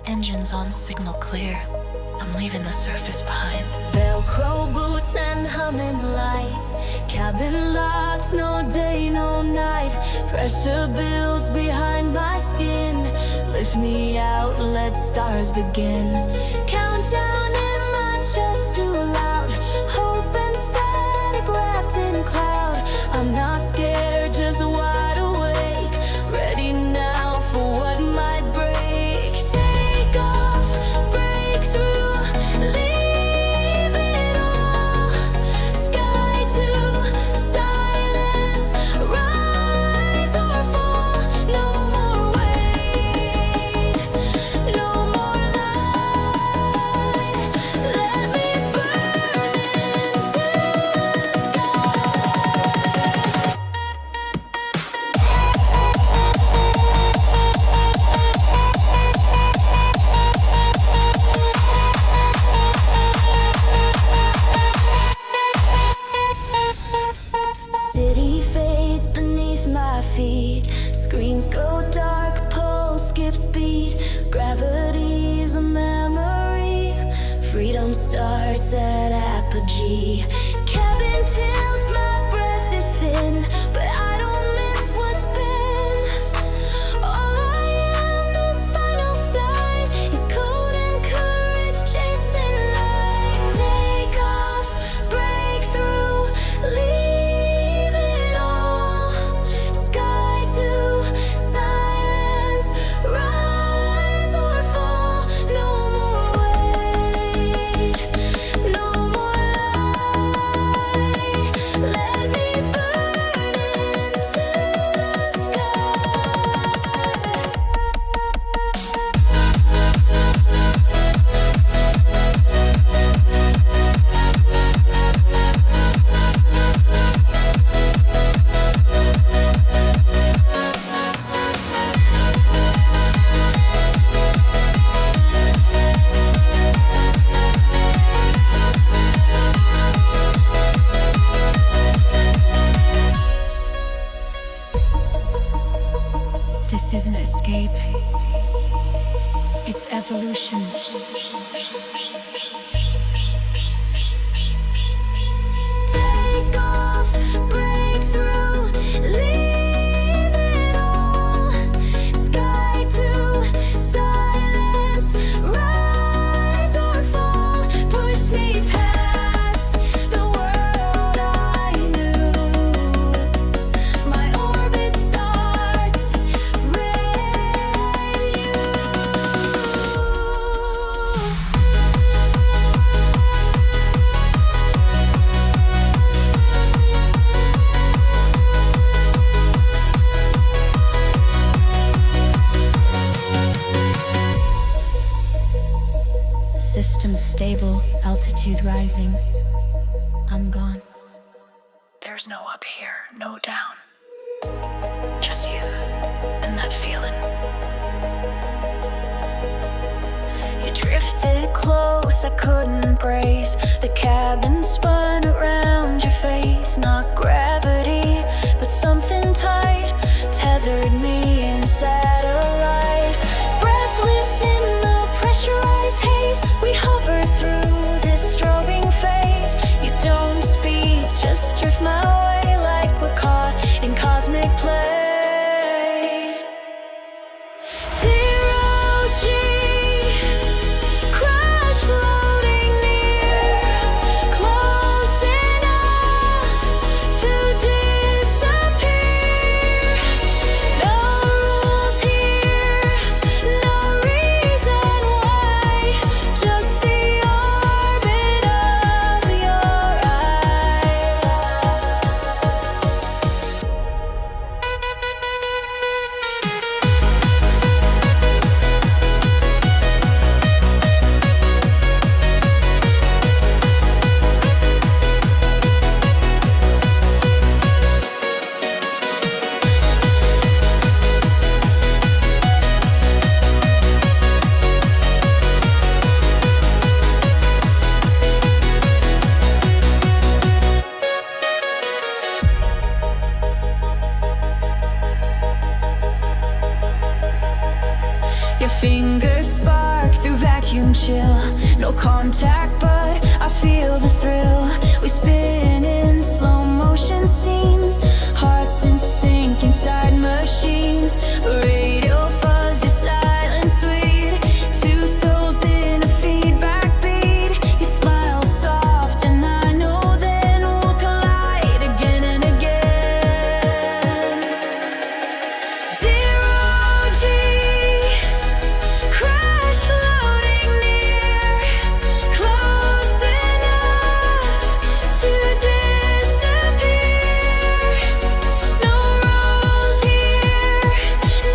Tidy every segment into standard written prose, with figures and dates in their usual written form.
Engines on, signal clear. I'm leaving the surface behind. Velcro boots and humming light. Cabin locked, no day, no night. Pressure builds behind my skin. Lift me out, let stars begin. Countdown in my chest too loud. Hope and static wrapped in cloud. I'm not scared, just wide awake. Ready now for what might break. Take off, break through, leave it all. Sky to silence, rise or fall. No more wait, no more light. Let me burn into the sky. City fades beneath my feet. Screens go dark, pulse skips beat. Gravity's a memory. Freedom starts at apogee. Cabin tilt, my breath is thin, but I don't miss what's been. All I am this final flight is code and courage chasing light. Take off, break through, leave it all. Sky to silence, rise or fall. No more wait, no more light. Let me burn into the sky. This isn't escape. It's evolution. Take off, break through, leave it all. Sky to silence, rise or fall. Push me past the world I knew. My orbit starts red you. System stable, altitude rising. I'm gone. There's no up here, no down. Just you and that feeling. You drifted close, I couldn't brace. The cabin spun around your face. Not gravity, but something tight tethered me in satellite. Breathless in the pressurized haze, we hover through this strobing phase. You don't speak, just drift my way like we're caught in cosmic play. Zero G, crash floating near, close enough to disappear. No rules here, no reason why, just the orbit of your eye. Your fingers spark vacuum chill. No contact, but I feel the thrill. We spin in slow motion scenes, hearts in sync inside machines. Radio fuzz, your silence sweet. Two souls in a feedback beat. You smile soft and I know then we'll collide again and again. Zero G, crash floating near, close enough to disappear. No rules here,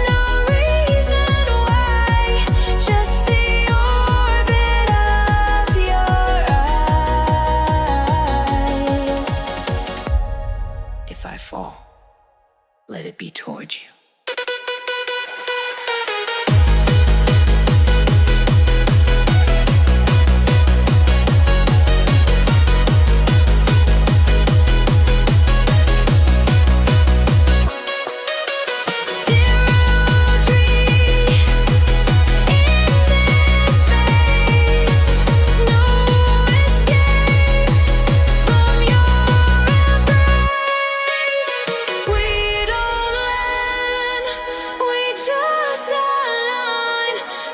no reason why, just the orbit of your eyes. If I fall, let it be towards you.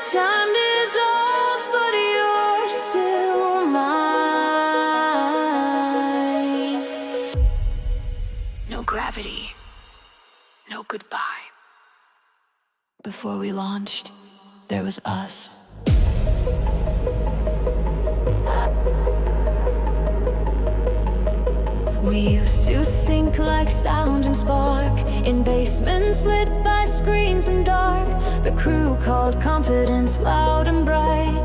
Time dissolves, but you're still mine. No gravity, no goodbye. Before we launched, there was us. We used to sync like sound and spark in basements lit by screens and dark. The crew called confidence loud and bright.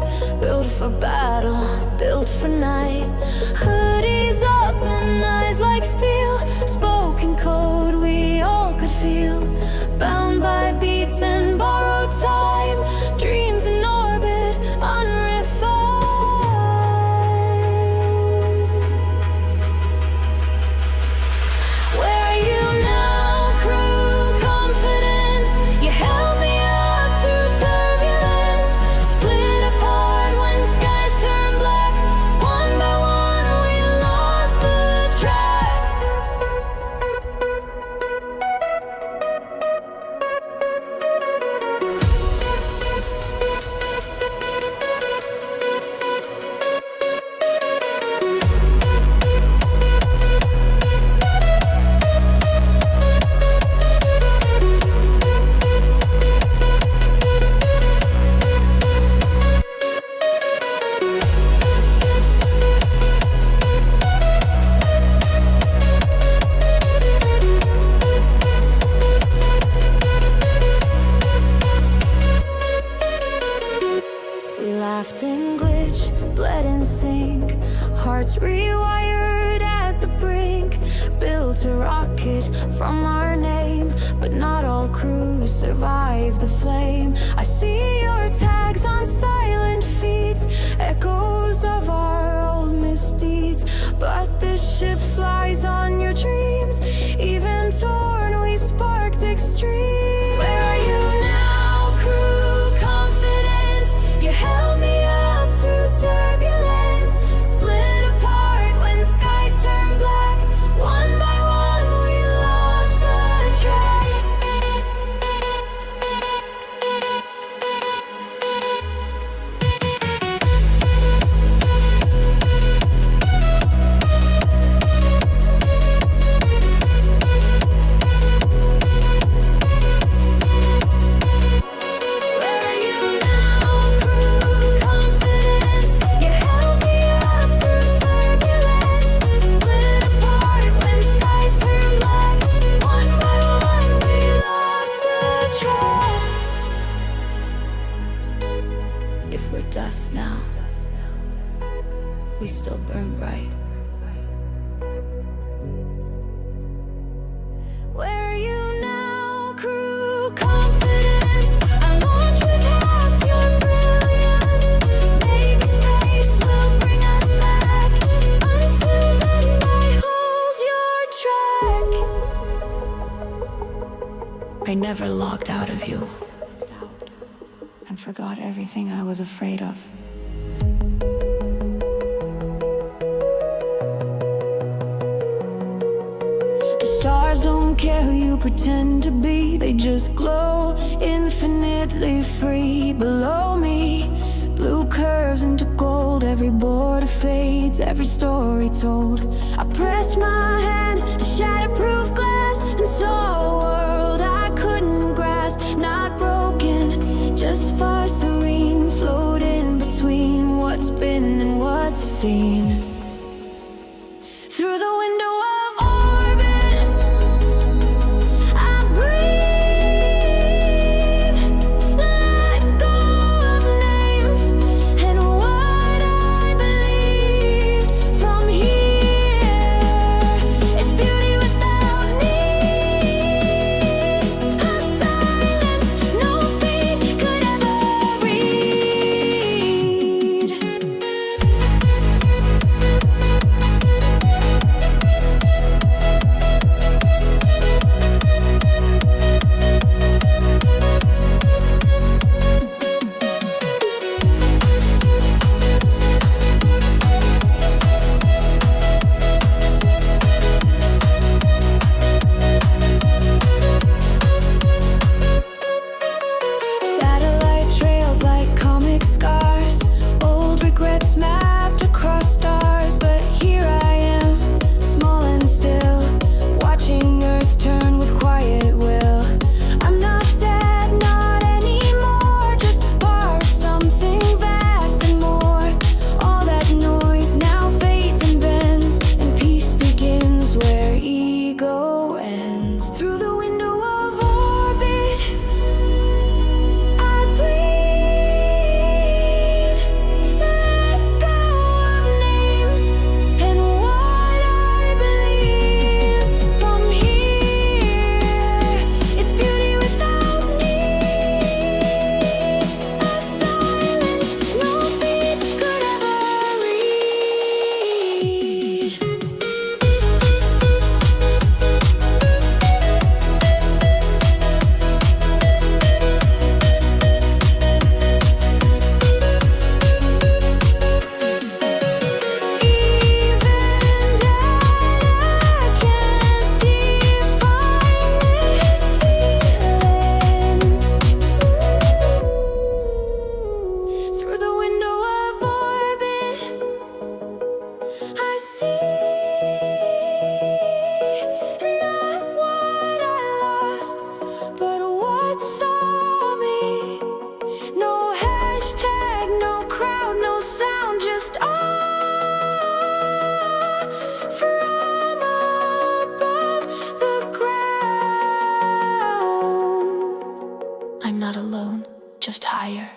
Built for battle, built for night. Hoodies up and eyes like steel. Spoken code we all could feel. Bound by beats and borrowed time. Dreams in orbit, unrefined. Where are you now, crew confidence? You held me up through turbulence. Split apart when skies turned black. One by one we lost the track. We laughed and glitch, bled in sync. Hearts rewired at the brink. Built a rocket from our name, but not all crews survive the flame. I see your tags on silent feeds, echoes of our old misdeeds. But this ship flies on your dreams. Even torn, we sparked extreme. Where are you now, crew confidence? You held me up through turbulence. Split apart when skies turned black. One by one we lost the track. Where are you now, crew confidence? You held me up through turbulence. Split apart when skies turned black. One by one we lost the track. If we're dust now, we still burn bright. Where are you now, crew confidence? I launch with half your brilliance. Maybe space will bring us back. Until then, I hold your track. I never logged out of you and forgot everything I was afraid of. pretend to be. They just glow, infinitely free. Below me, blue curves into gold. Every border fades, every story told. I pressed my hand to shatterproof glass and saw a world I couldn't grasp. Not broken, just far serene, floating between what's been and what's seen. Through the window of orbit, I breathe. Let go of names and what I believed. From here, it's beauty without need. A silence no feet could ever read. Satellite trails like comic scars, old regrets mapped across stars. But here I am, small and still, watching Earth turn with quiet will. I'm not sad, not anymore, just part of something vast and more. All that noise now fades and bends, and peace begins where ego ends. Through the window of orbit, I breathe. Let go of names and what I believe. From here, it's beauty without need. A silence no feet could ever read. Even I can't define this feeling. Through the window of orbit, I see not what I lost, but what saw me. No hashtag, no crowd, no sound, just awe from above the ground. I'm not alone, just higher.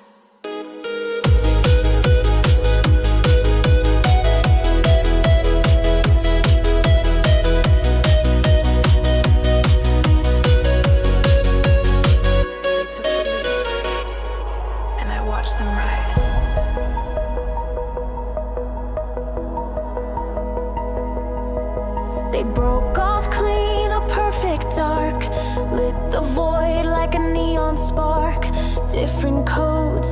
And I watched them rise. They broke off clean, a perfect dark, lit the void like a neon spark. Different codes,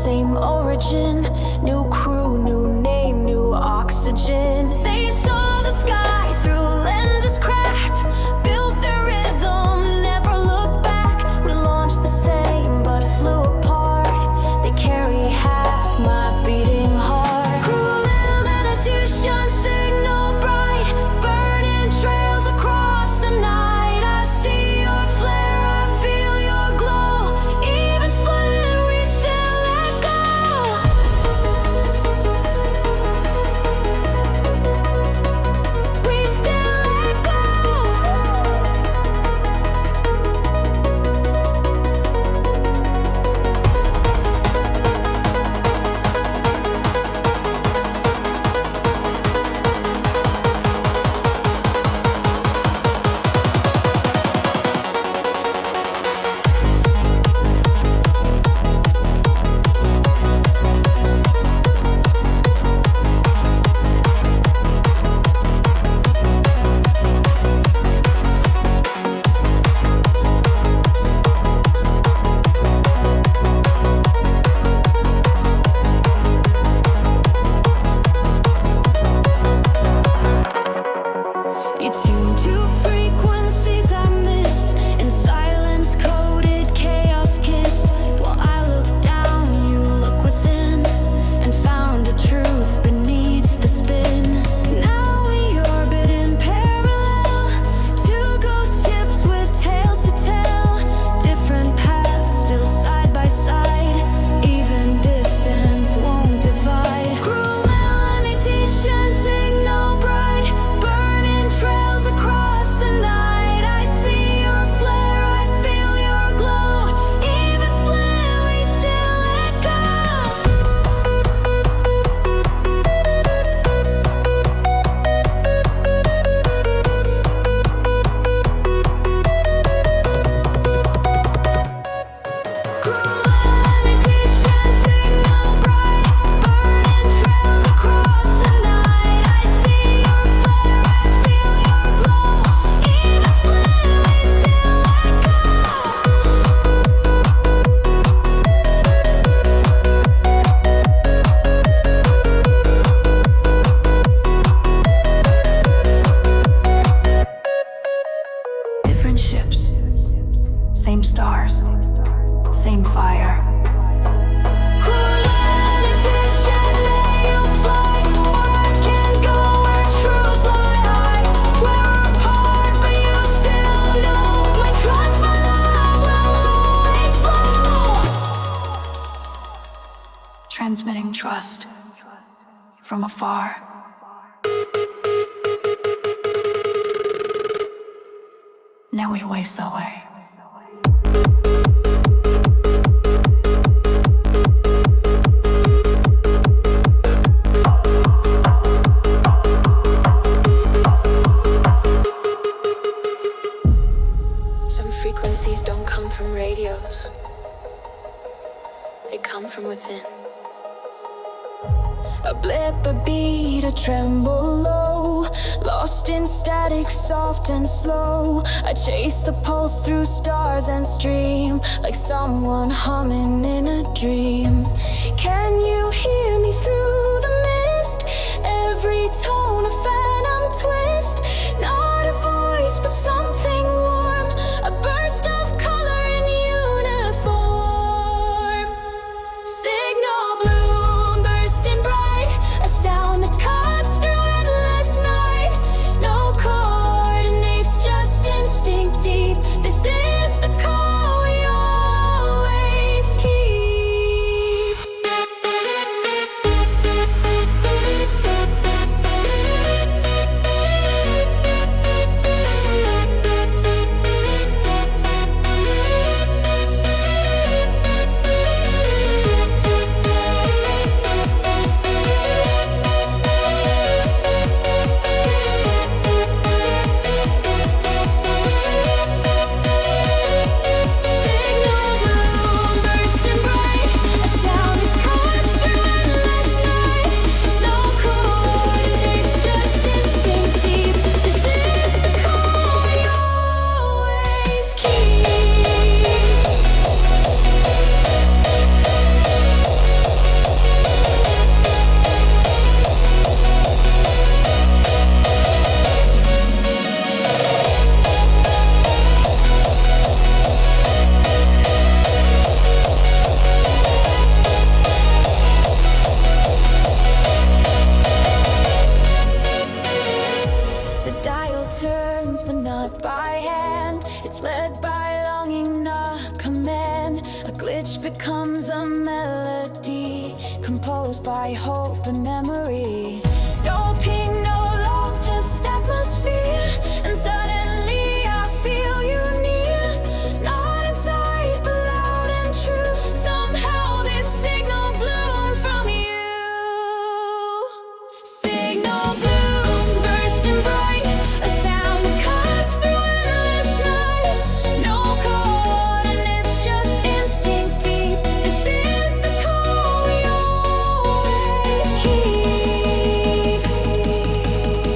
transmitting trust from afar. Now we waste the way. Some frequencies don't come from radios. They come from within. A blip, a beat, a tremble low, lost in static, soft and slow. I chase the pulse through stars and stream, like someone humming in a dream. Can you hear me through the mist? Every tone a phantom twist. Not a voice, but something warm, a burst of color in uniform. Signal bloom, bursting bright, a sound that cuts through endless night. No coordinates, just instinct deep. This is the call we always keep. Signal bloom, bursting bright, a sound that cuts through endless night. No coordinates, just instinct deep. This is the call we always keep. The dial turns, but not by hand. It's led by longing, not command. A glitch becomes a melody, composed by hope and memory. No ping, no log, just atmosphere. And suddenly I feel you near. Not inside, but loud and true. Somehow this signal bloomed from you. Signal bloom, bursting bright, a sound that cuts through endless night. No coordinates, just instinct deep. This is the call we always keep.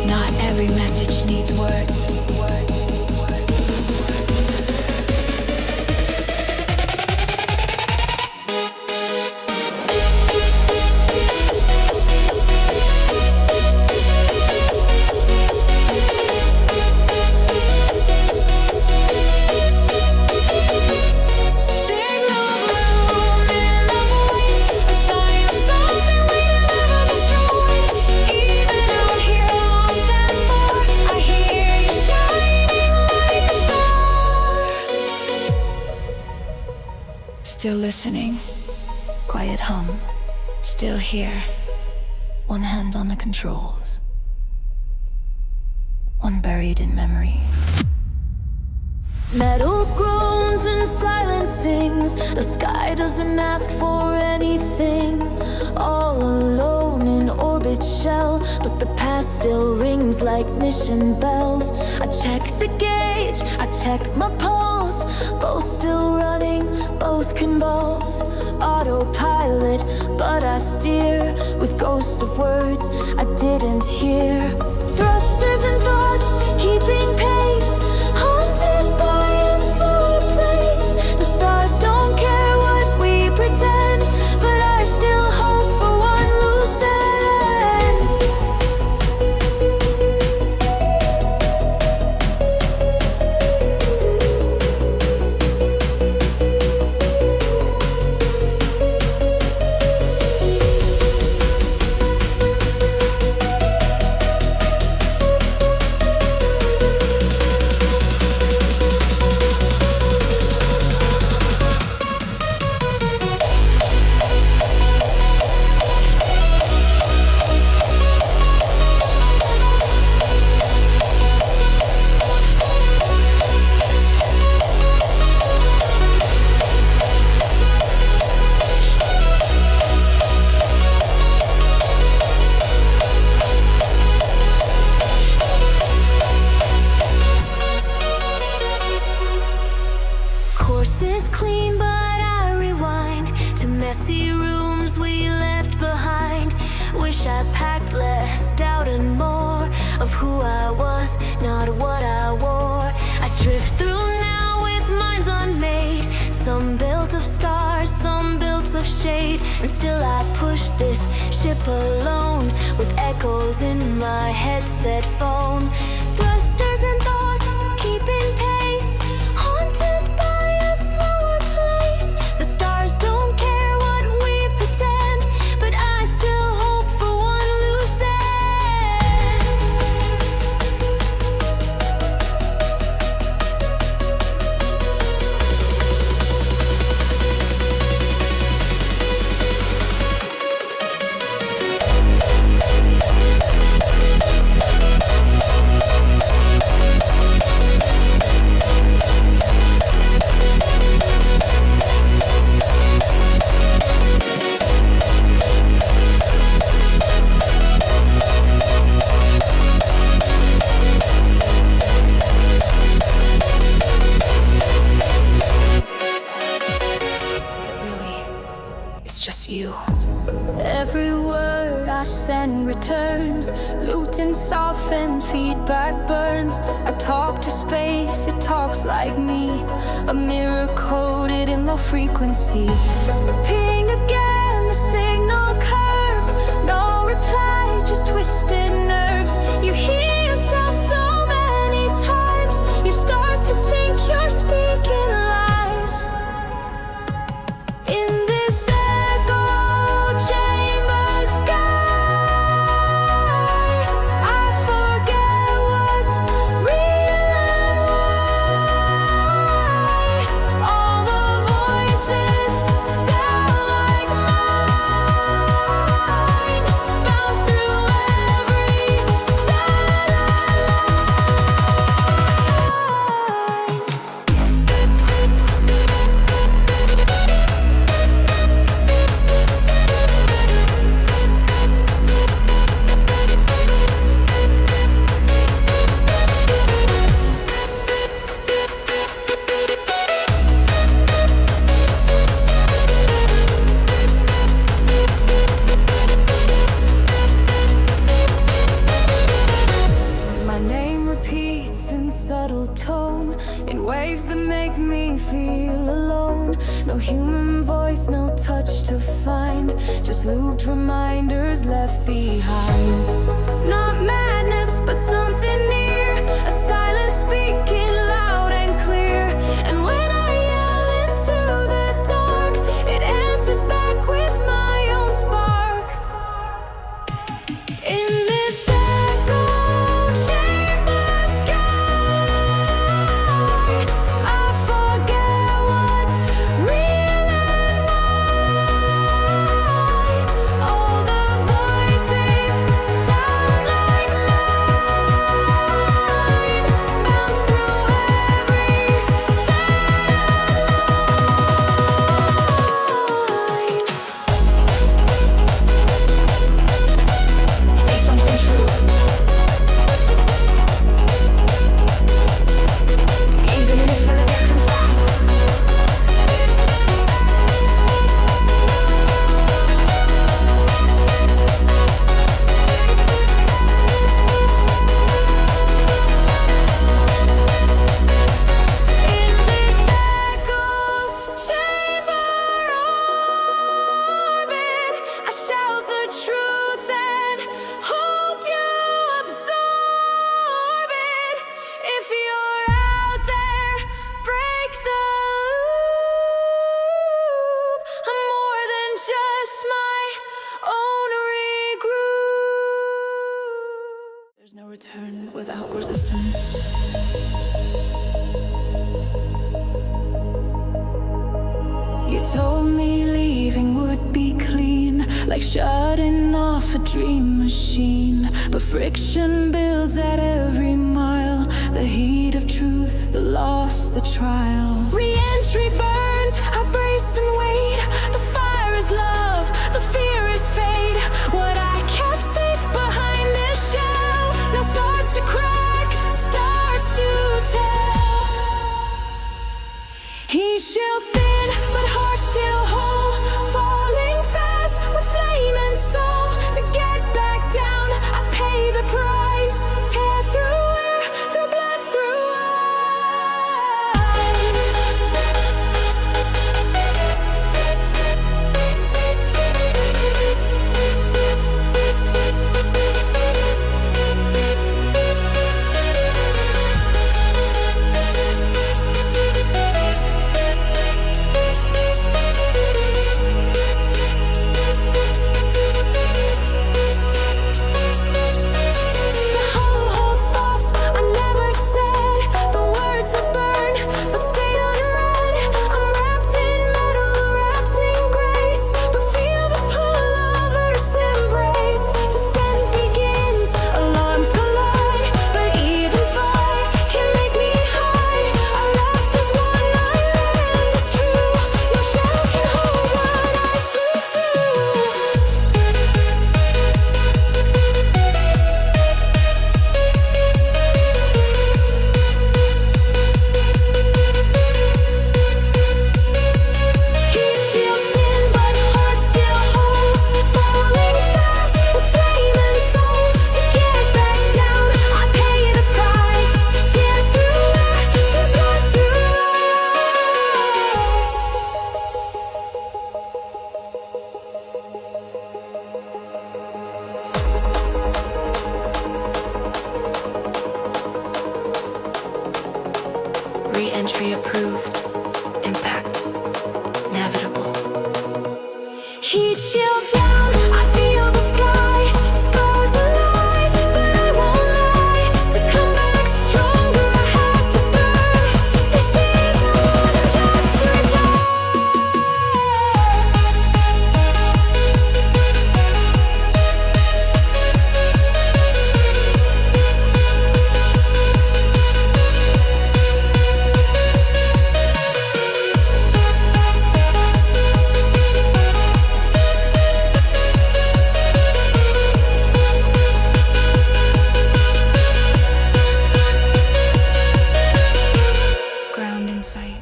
Not every message needs words. Signal bloom in the void, a sign of something we never destroy. Even out here lost and far, I hear you shining like a star. Still listening, quiet hum, still here. One hand on the controls, one buried in memory. Metal groans and silence sings. The sky doesn't ask for anything. All alone in orbit shell, but the past still rings like mission bells. I check the gauge, I check my pulse. Both still running, both convulse. Autopilot, but I steer with ghosts of words I didn't hear. Thrusters and thoughts keeping pace, haunted by a slower place. The stars don't care what we pretend, but I still hope for one loose end. messy rooms we left behind. Wish I packed less doubt and more of who I was, not what I wore. I drift through now with minds unmade, some built of stars, some built of shade. And still I push this ship alone, with echoes in my headset phone. Thrusters and thoughts keeping pace, haunted by a slower place. The stars don't care what we pretend, but I still hope for one loose You. Every word I send returns, looped and softened, feedback burns. I talk to space, it talks like me, a mirror coded in low frequency. Ping again, the signal curves, no reply, just twisted nerves. You hear yourself so many times, you start to think you're speaking lies. In this just looped reminders left behind. Not madness, but something near, a silence speaking loud and clear. And when I yell into the dark, it answers back with my own spark. In this echo chamber sky, I forget what's real and all the voices sound like mine, bounce through every satellite. Say something true, even if it comes back. In this echo chamber orbit, I shout the truth and hope you absorb it. If you're out there, break the loop. I'm more than just my own regroup. There's no return without resistance. You told me leaving would be clean, like shutting off a dream machine. But friction builds at every mile, the heat of truth, the loss, the trial. Re-entry burns, I brace and wait. The fire is love, the fear is fate. What I kept safe behind this shell now starts to crack, starts to tell. He's shell thin, but heart still whole. Far Heat shield down, I feel the sky. Scars alive, but I won't lie. To come back stronger, I have to burn. This is more than just return. Ground in sight.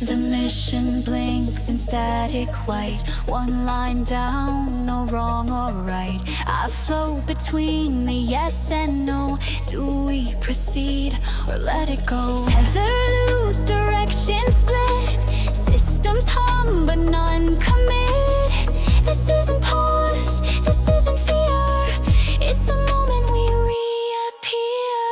The mission blinks in static white. One line down, no wrong or right. I float between the yes and no. Do we proceed or let it go? Tether loose, direction split. Systems hum but none commit. This isn't pause, this isn't fear. It's the moment we reappear.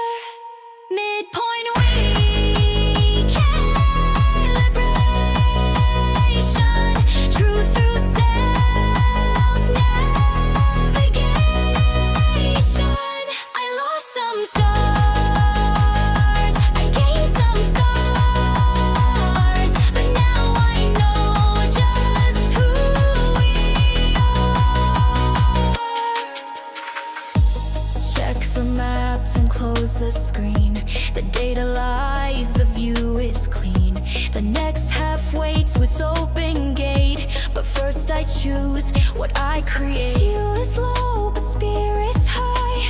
Midpoint recalibration. Truth through self-navigation. I lost some stars, I gained some scars, but now I know just who we are. Check the map, then close the screen. The data lies, the view is clean. The next half waits with open gate, but first I choose what I create. Fuel is low, but spirit's high.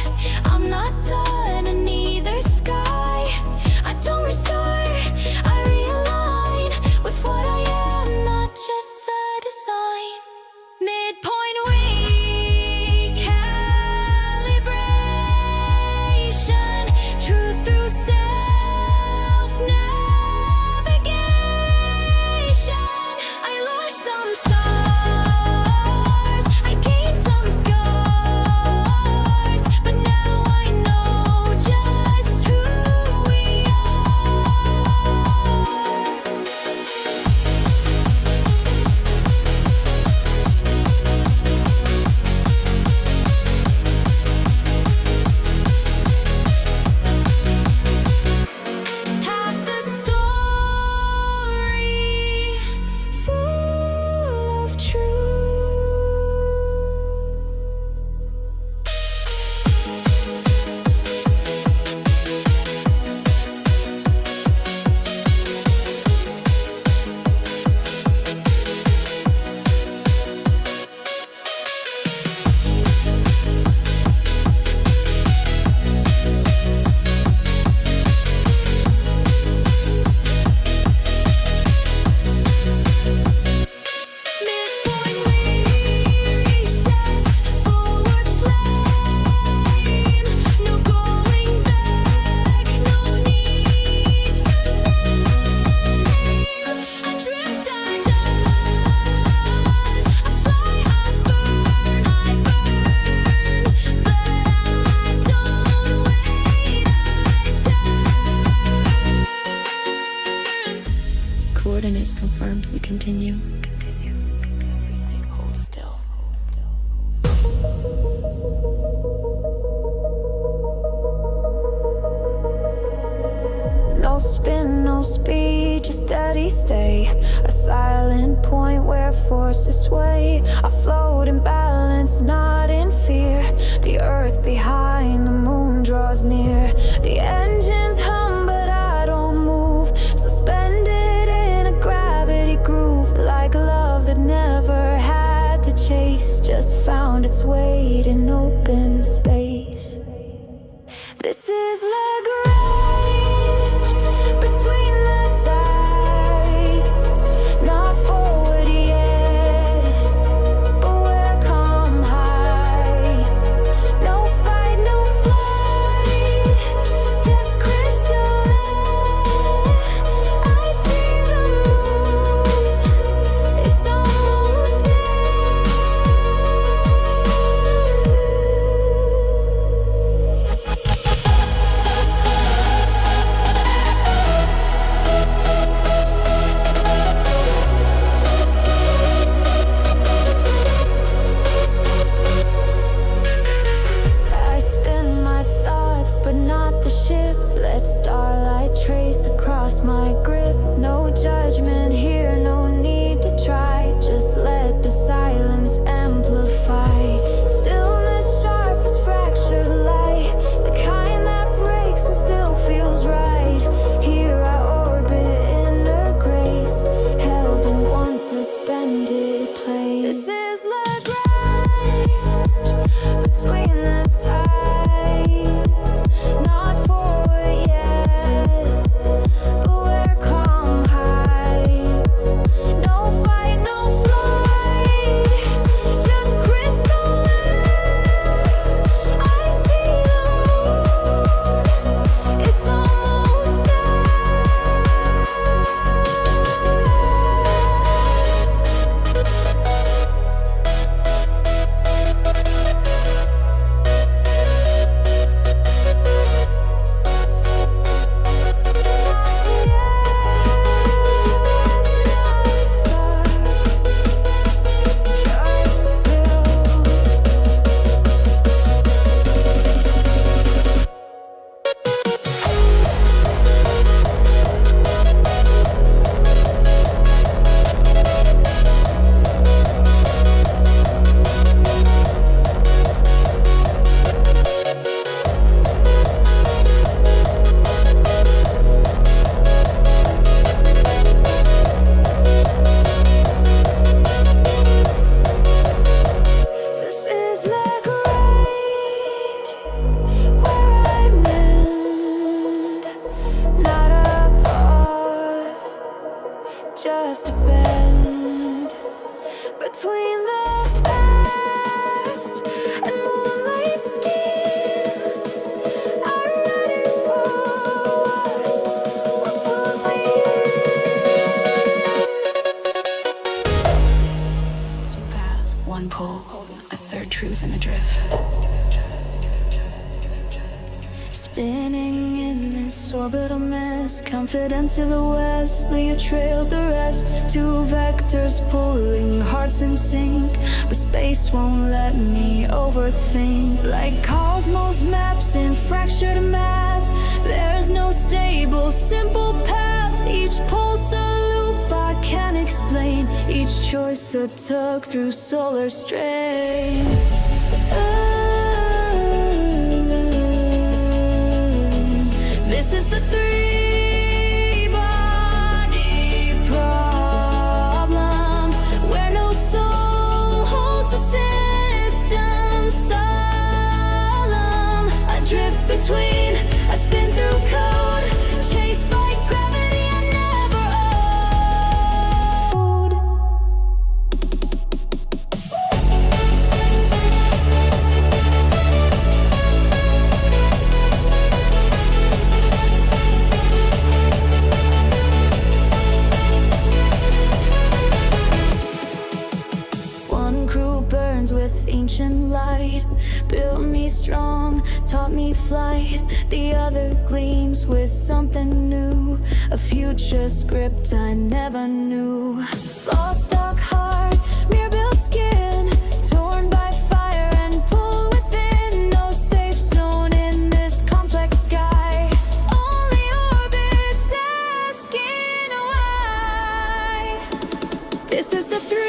I'm not done in either sky. I don't restart, I realign with what I am, not just the design. Midpoint recalibration. Truth through self-navigation. I lost some stars, I gained some scars, but now I know just who we half the story, full of Midpoint reset, forward flame. No going back, no need to name. I drift, I dive, I fly, I burn, but I don't wait, I turn. Coordinates confirmed. We continue. Everything holds still. No spin, no speed, just steady stay. A silent point where forces sway. I float in balance, not in fear. The earth behind the moon draws near. The engines hum, but I don't move. Suspended in a gravity groove, like love that never had to chase, just found its weight in open space. This is Lagrange, between the tides. Not forward yet, but we're calm heights. No fight, no flight, just crystal air. I see the moon, it's almost there. No judgment here, no need to try. Just let the silence amplify. Stillness sharp as fractured light, the kind that breaks and still feels right. Here I orbit inner grace, held in one suspended place. This is Lagrange, between the tides. Not forward yet, but where calm hides. No fight, no flight, just crystalline. I see the moon, it's almost there. This is Lagrange, where I'm in. Not a pause, just a bend between the past and moonlight skin. I'm ready for what pulls me in. Two paths, one pull, a third truth in the drift. Spinning in this orbital mess, confident to the west, Leah trailed the rest. Two vectors pulling hearts in sync, but space won't let me overthink. Like cosmos maps in fractured math, there's no stable, simple path. Each pulse a loop I can't explain, each choice a tug through solar strain. This is the three-body problem, where no soul holds a system solemn. I drift between, I spin through code, chased by gravity I never owed. One crew burns with ancient light, built me strong, taught me flight. The other gleams with something new, a future script I never knew. Lost dark heart, mirror-built skin, torn by fire and pulled within. No safe zone in this complex sky, only orbits asking why. This is the three-body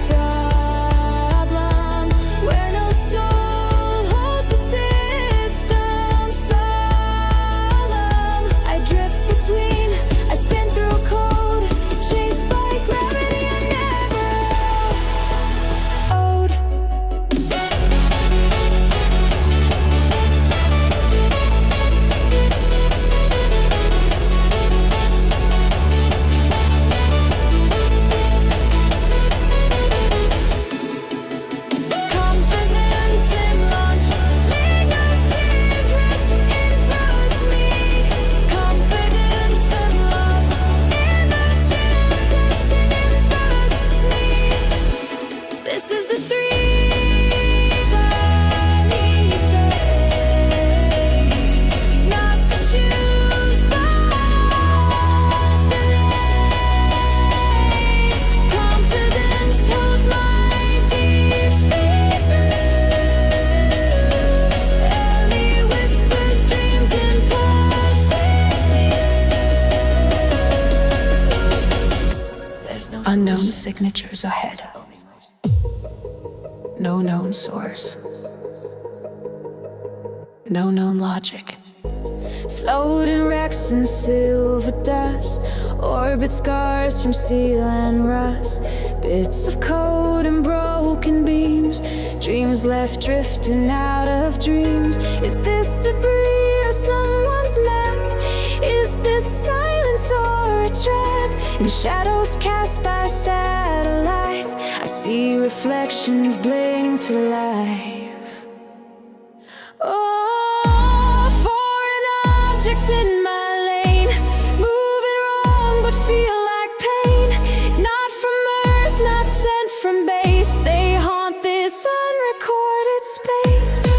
problem, where no soul holds a system solemn. I drift between, I spin through code, chased by gravity I never owed. signatures ahead. No known source. No known logic. Floating wrecks in silver dust, orbit scars from steel and rust, bits of code and broken beams, dreams left drifting out of dreams. Is this debris or someone's map? Is this silence or a trap? In shadows cast by satellites, I see reflections blink to life. Oh, foreign objects in my lane, moving wrong but feel like pain. Not from Earth, not sent from base, they haunt this unrecorded space.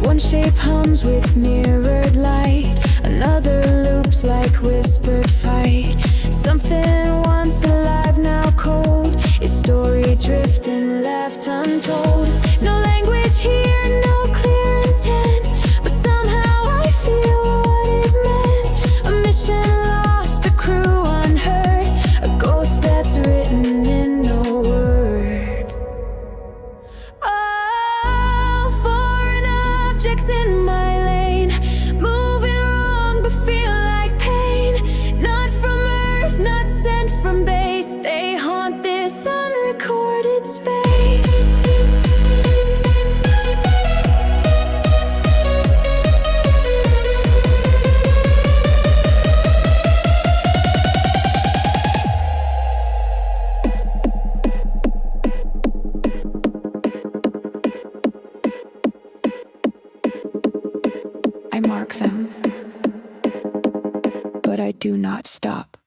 One shape hums with mirrored light, another loops like whispered fight. Something once alive, now cold, is story drifting left untold. No language here, no clear intent, but somehow I feel what it meant. A mission lost, a crew unheard, a ghost that's written in no word. Oh, foreign objects in my lane, moving wrong but feel like pain. Not from Earth, not sent from base, they haunt this unrecorded space. I mark them, but I do not stop.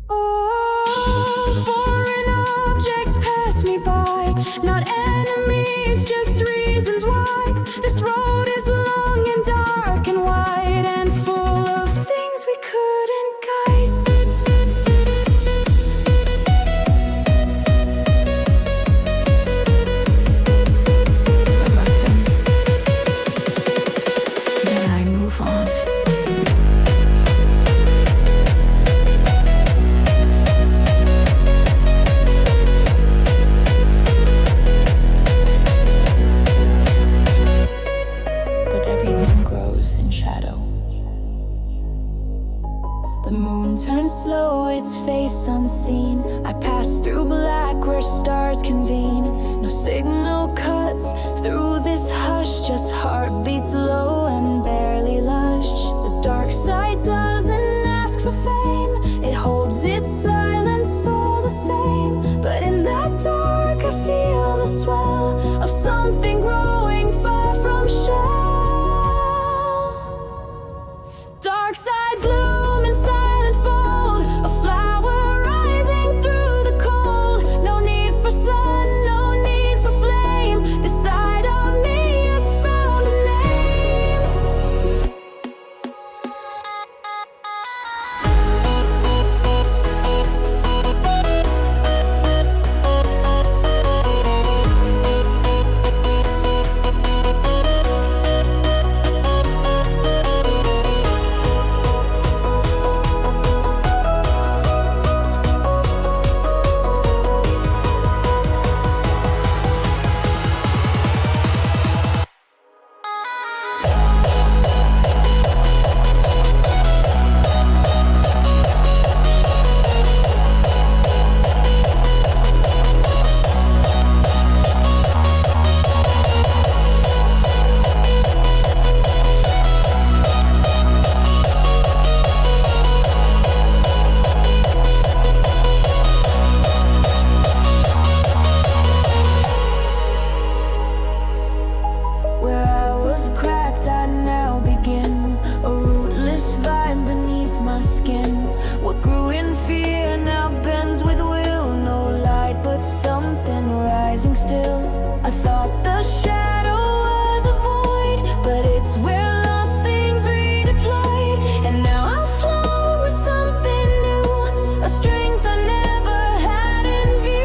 Oh, foreign objects pass me by, not enemies, just reasons why. This road is long and dark and wide, and full of things we couldn't guide. I let them, then I move on. But everything grows in shadow. The moon turns slow, its face unseen. I pass through black where stars convene. No signal cuts through this hush, just heartbeats low and barely lush. The dark side doesn't ask for fame, it holds its silence all the same. But in that dark I feel the swell of something growing far from shell. Darkside bloom in silent fold, a flower rising through the cold. No need for sun, no need for flame, this side of me has found a name. rising still. I thought the shadow was a void, but it's where lost things redeployed. And now I float with something new, a strength I never had in view.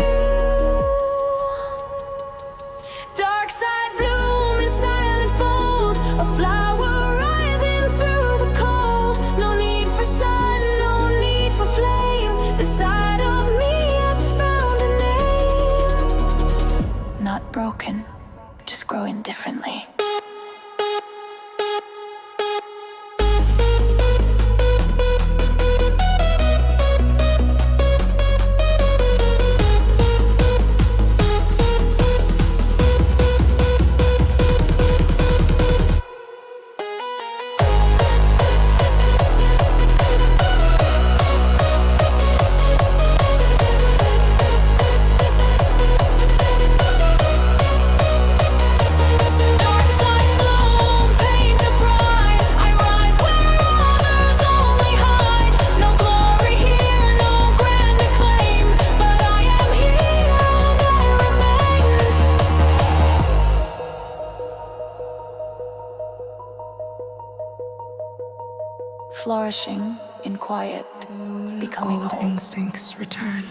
Darkside bloom in silent fold, a flower rising through the cold. No need for sun, no need for flame. The side of me has found a name. Not broken, just growing differently. Darkside bloom, paint a bride. I rise where others only hide. No glory here, no grand acclaim, but I am here and I remain. Flourishing in quiet, becoming All instincts return.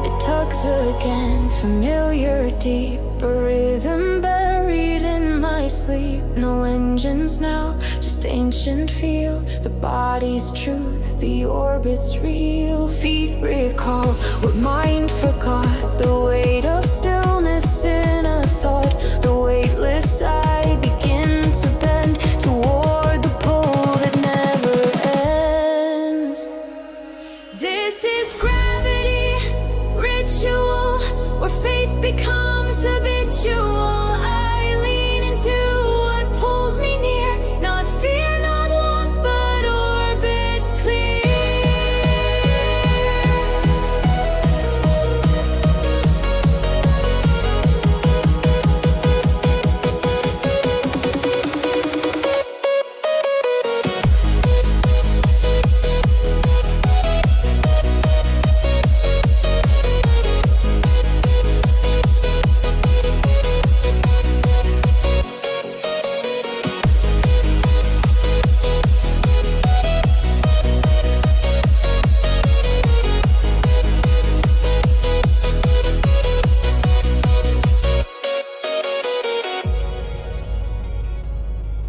It tugs again, familiar deep, a rhythm buried in my sleep. No engines now, just ancient feel. The body's truth, the orbit's real. Feet recall what mind forgot. The weight of stillness in a thought. The weightless I begin to bend toward the pull that never ends. This is gravity, ritual, where faith becomes habitual. I lean into what pulls me near, not fear, not loss, but orbit clear.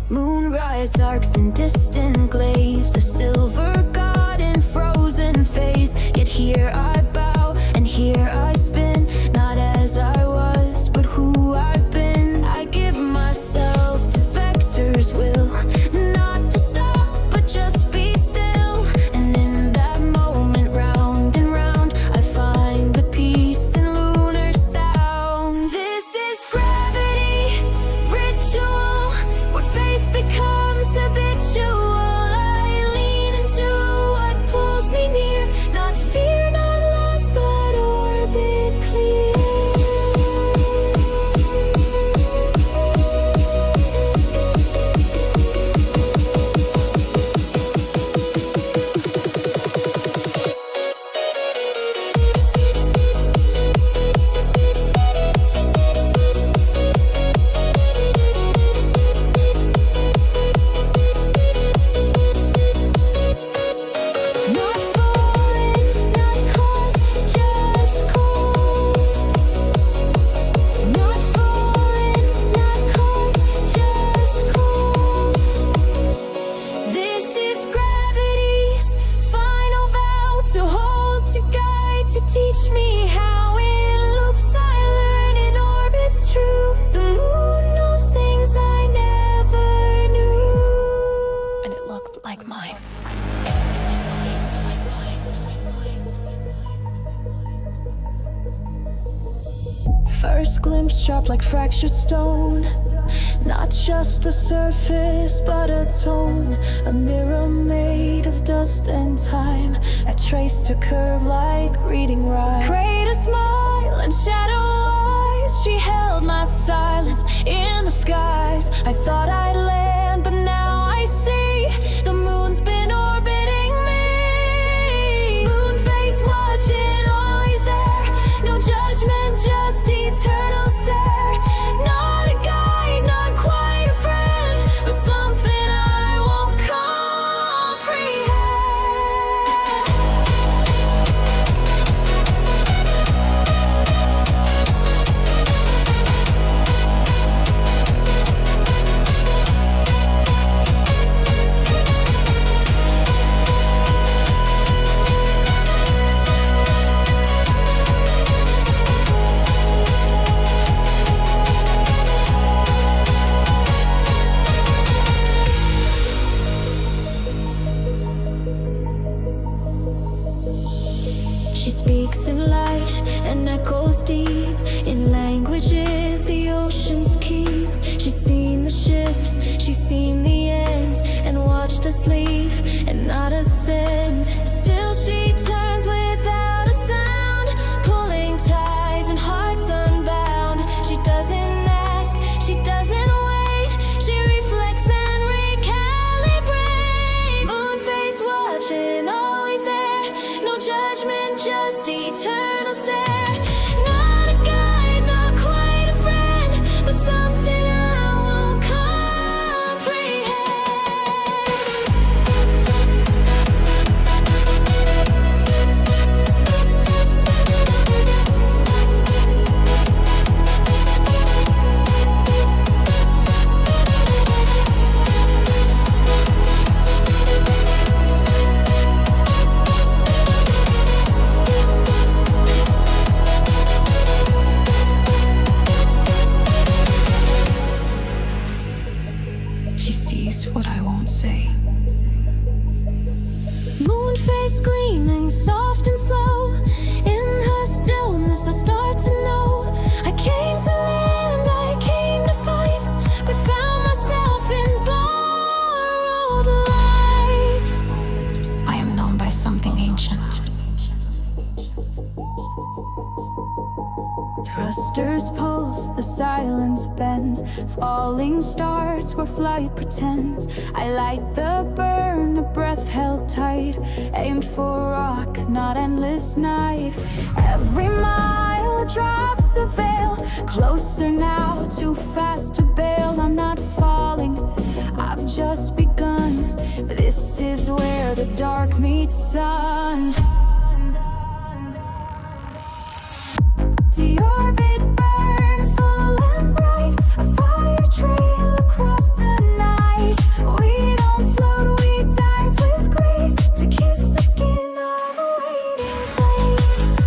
Moonrise arcs in distant glaze, a silver god in frozen phase. Yet here I bow and here I spin, not as I was, but who I've been. I give myself to vector's will, not to stop, but just be still. And in that moment, round and round, I find the peace in lunar sound. This is gravity, ritual, where faith becomes habitual. I lean into what pulls me near, not fear, not loss, but orbit clear. Not falling, not caught, just cold. Not falling, not caught, just cold. This is gravity's final vow, to hold, to guide, to teach me how in loops I learn, in orbits true. The moon knows things I never knew. And it looked like mine. First glimpse sharp like fractured stone, not just a surface but a tone. A mirror made of dust and time, I traced her curve like reading rhyme. Create a smile and shadow eyes, she held my silence in the skies. I thought I'd She sees what I won't say. Moonface gleaming soft and slow. In her stillness I start to know I came to land, I came to fight, but found myself in borrowed light. I am known by something ancient. Thrusters pulse, the silence bends. Falling starts where flight pretends. I light the burn, a breath held tight. Aimed for rock, not endless night. Every mile drops the veil. Closer now, too fast to bail. I'm not falling, I've just begun. This is where the dark meets sun. Deorbit burn, full and bright. A fire trail across the night. We don't float, we dive with grace to kiss the skin of a waiting place.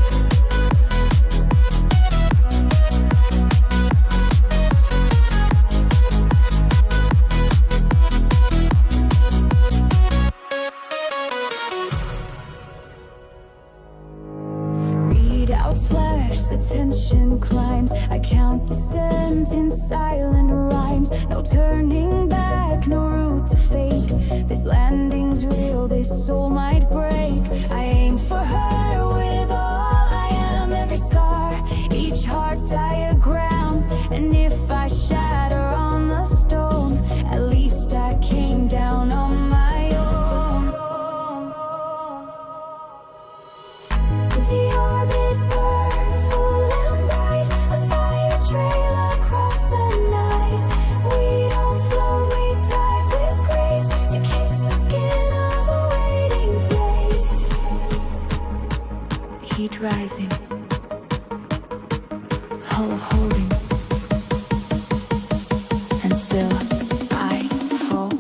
Readouts flash, the tension climbs. I count descent in silent rhymes. No turning back, no route to fake. This landing's real, this soul might break. I aim for her with all I am. Every scar, each heart diagram. And if I shatter on the stone, at least I came down on my own. Deorbit burn, full and bright. A fire trail across the night. We don't float, we dive with grace to kiss the skin of a waiting place. Heat rising, hull holding, and still I fall.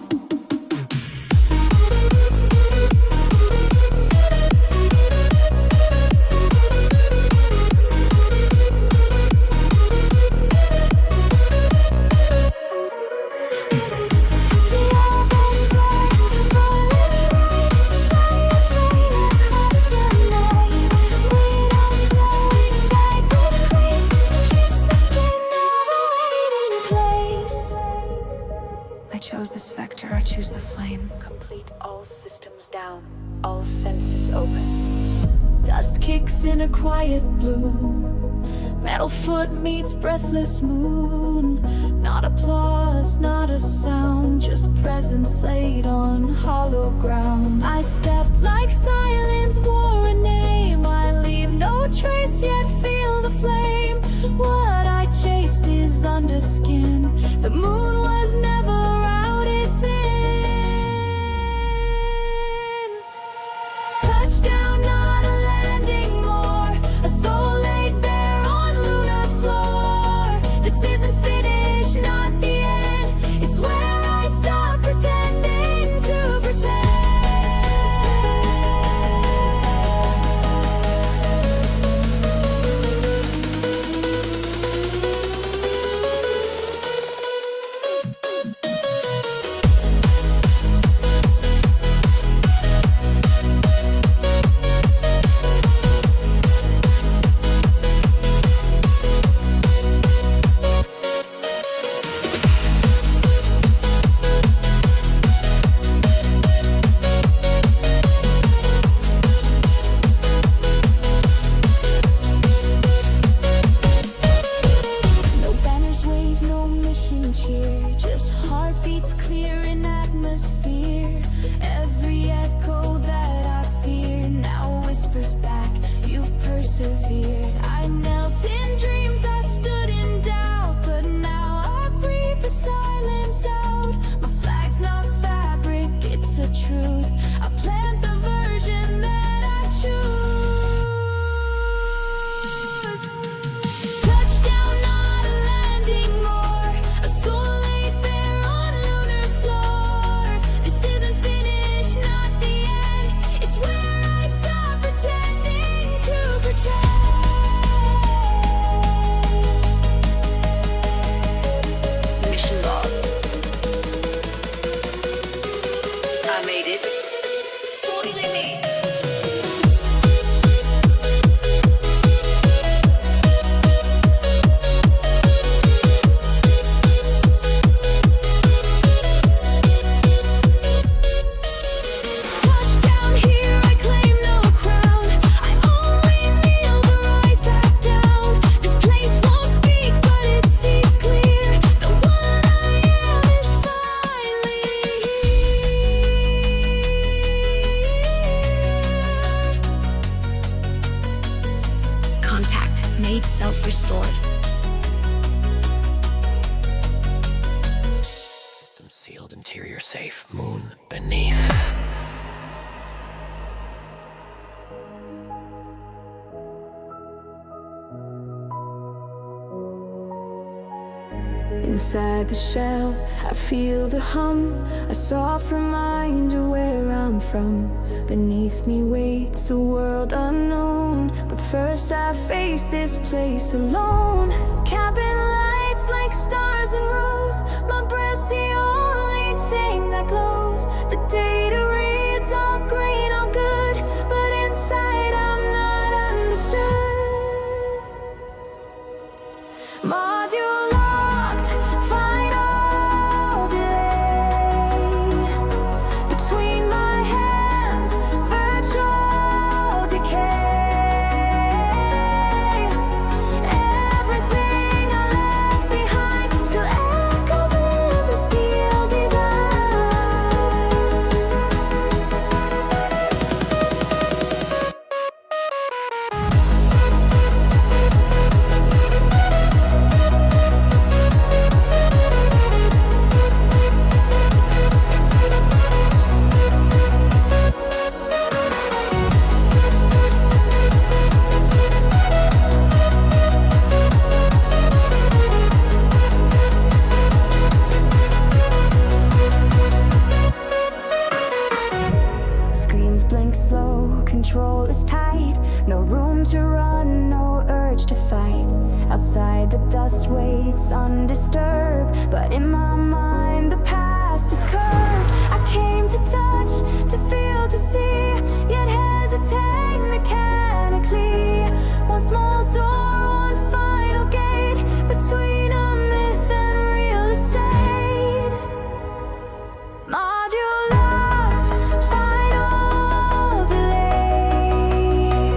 I chose this vector, I choose the flame. Complete all systems down, all senses open. Dust kicks in a quiet bloom. Metal foot meets breathless moon. Not applause, not a sound, just presence laid on hollow ground. I step like silence wore a name. I leave no trace yet feel the flame. What I chased is under skin. The moon was never out, it's in. Touchdown, not a landing more. A soul laid bare on lunar floor. This isn't finish, not the end. It's where I stop pretending to pretend. No banners wave, no mission cheer, just heartbeats clear in atmosphere. Every echo that I fear now whispers back, you've persevered. I knelt in dreams, I stood in doubt, but now I breathe the silence out. My flag's not fabric, it's a truth. I plant the version that I choose. Touchdown, not a landing more. A soul laid bare on lunar floor. This isn't finish, not the end. It's where I stop pretending to pretend. concealed interior safe, moon beneath. Inside the shell, I feel the hum, a soft reminder where I'm from. Beneath me waits a world unknown, but first I face this place alone. Cabin lights like stars in rows, my breath the only thing that glows. The data reads all green, all good, but inside I'm not understood. Module locked, final delay. Between my hands, virtual decay. Everything I left behind still echoes in the steel design. Screens blink slow, control is tight. No room to run, no urge to fight. Outside the dust waits undisturbed, but in my mind the past is curved. I came to touch, to feel, to see, yet hesitate mechanically. One small door, one final gate, between a myth and real estate. Module locked, final delay.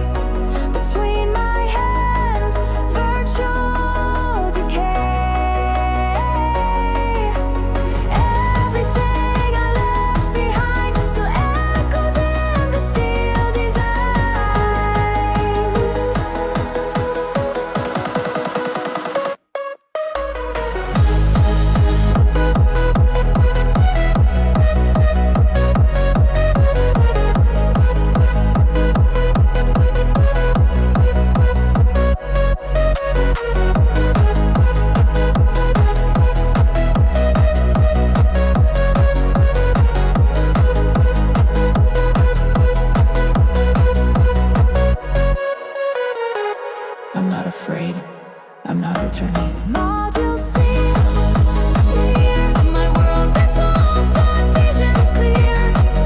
Between my hands, virtual decay. Everything I left behind still echoes in the steel design. I'm not afraid. I'm not returning. Module C, near. My world dissolves, but vision's clear.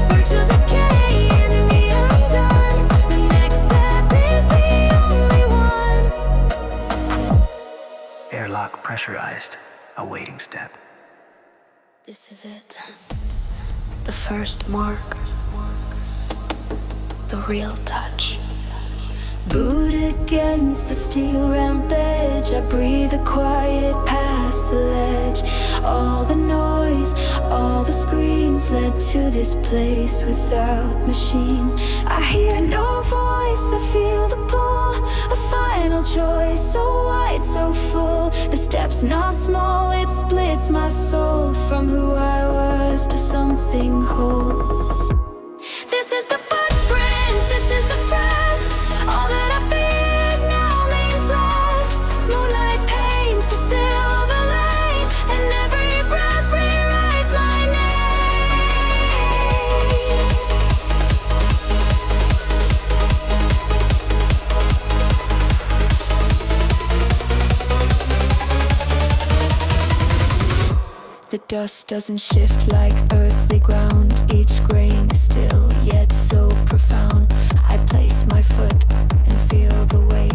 Virtual decay, enemy undone. The next step is the only one. Airlock pressurized. Awaiting step. This is it. The first mark. The real touch. Boot against the steel ramp edge, I breathe a quiet past the ledge. All the noise, all the screens led to this place without machines. I hear no voice, I feel the pull, a final choice, so wide, so full. The step's not small, it splits my soul from who I was to something whole. This is the footprint, this is the press. All that I feared now means less. Moonlight paints a silver lane, and every breath rewrites my name. The dust doesn't shift like earthly ground. Each grain is still, yet so profound. I place my foot and feel the weight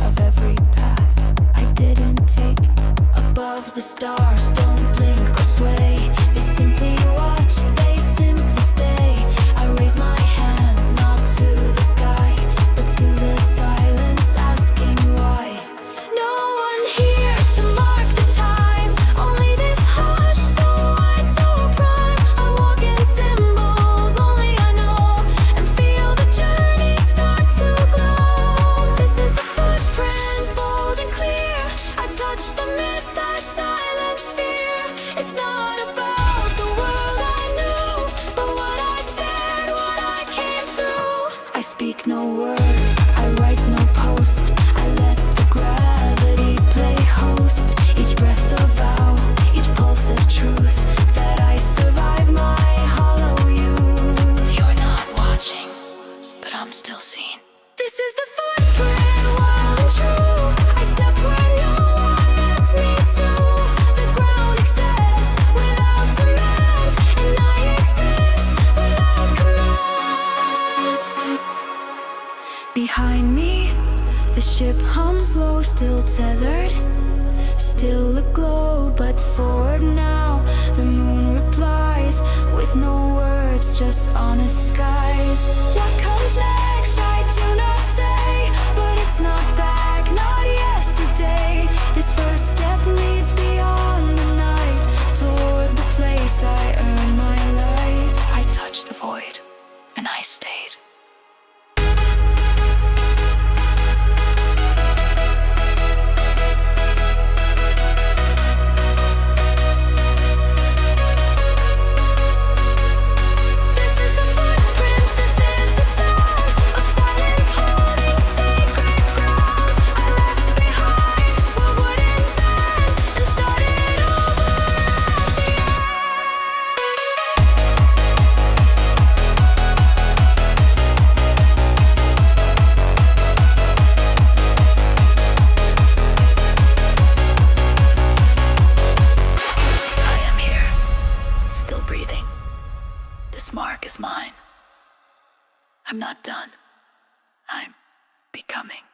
of every path I didn't take. Above the stars, don't blink or sway. They simply watch, they simply stay. I raise my hand, not to the sky, but to the silence, asking why. No one here to mark the time. Only this hush, so wide, so prime. I walk in symbols, only I know, and feel the journey start to glow. This is the footprint, bold and clear. I touch the myth, I silence fear. behind me. The ship hums low, still tethered, still aglow, but forward now. The moon replies with no words, just honest skies. What comes next, I do not say, but it's not back, not yesterday. This first step leads beyond the night, toward the place I earn my light. I touched the void, and I stayed. This mark is mine. I'm not done. I'm becoming.